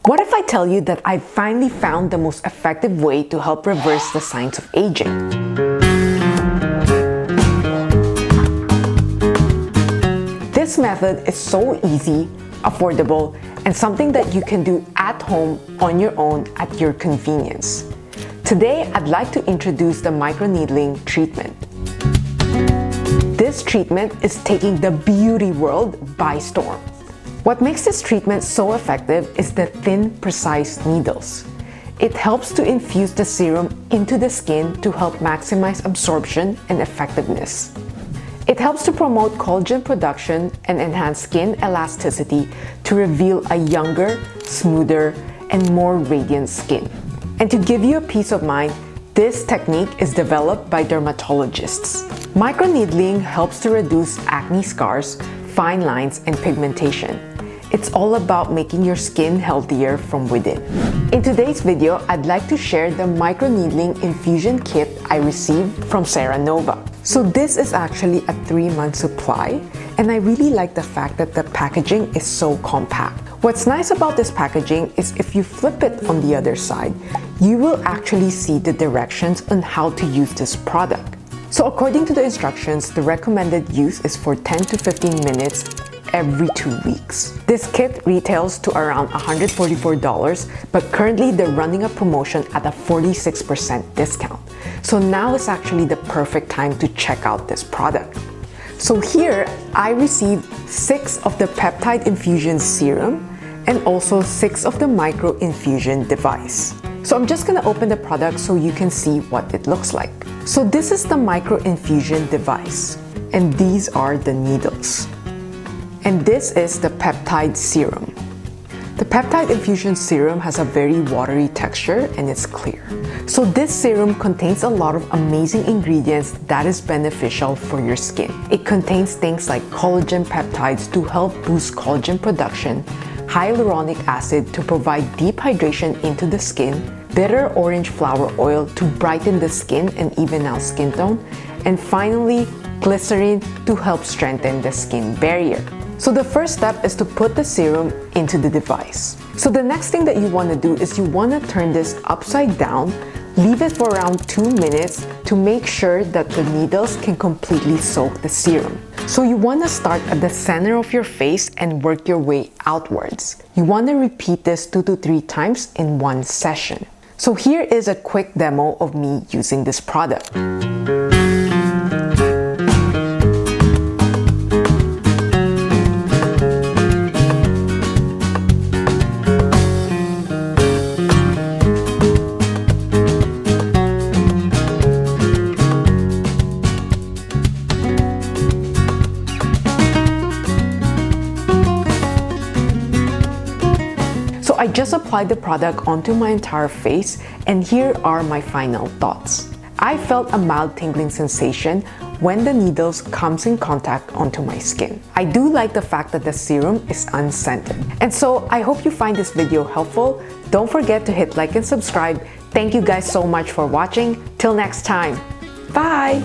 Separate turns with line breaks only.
What if I tell you that I finally found the most effective way to help reverse the signs of aging? This method is so easy, affordable, and something that you can do at home on your own at your convenience. Today, I'd like to introduce the microneedling treatment. This treatment is taking the beauty world by storm. What makes this treatment so effective is the thin, precise needles. It helps to infuse the serum into the skin to help maximize absorption and effectiveness. It helps to promote collagen production and enhance skin elasticity to reveal a younger, smoother, and more radiant skin. And to give you a peace of mind, this technique is developed by dermatologists. Microneedling helps to reduce acne scars, fine lines, and pigmentation. It's all about making your skin healthier from within. In today's video, I'd like to share the Microneedling Infusion Kit I received from Seranova. So this is actually a 3-month supply, and I really like the fact that the packaging is so compact. What's nice about this packaging is if you flip it on the other side, you will actually see the directions on how to use this product. So according to the instructions, the recommended use is for 10 to 15 minutes every 2 weeks. This kit retails to around $144, but currently they're running a promotion at a 46% discount. So now is actually the perfect time to check out this product. So here, I received 6 of the peptide infusion serum and also 6 of the micro infusion device. So I'm just gonna open the product so you can see what it looks like. So this is the micro infusion device, and these are the needles. And this is the peptide serum. The peptide infusion serum has a very watery texture and it's clear. So this serum contains a lot of amazing ingredients that is beneficial for your skin. It contains things like collagen peptides to help boost collagen production, hyaluronic acid to provide deep hydration into the skin, bitter orange flower oil to brighten the skin and even out skin tone, and finally, glycerin to help strengthen the skin barrier. So the first step is to put the serum into the device. So the next thing that you want to do is you want to turn this upside down, leave it for around 2 minutes to make sure that the needles can completely soak the serum. So you want to start at the center of your face and work your way outwards. You want to repeat this 2 to 3 times in one session. So here is a quick demo of me using this product. So I just applied the product onto my entire face, and here are my final thoughts. I felt a mild tingling sensation when the needles comes in contact onto my skin. I do like the fact that the serum is unscented. And so I hope you find this video helpful. Don't forget to hit like and subscribe. Thank you guys so much for watching. Till next time. Bye!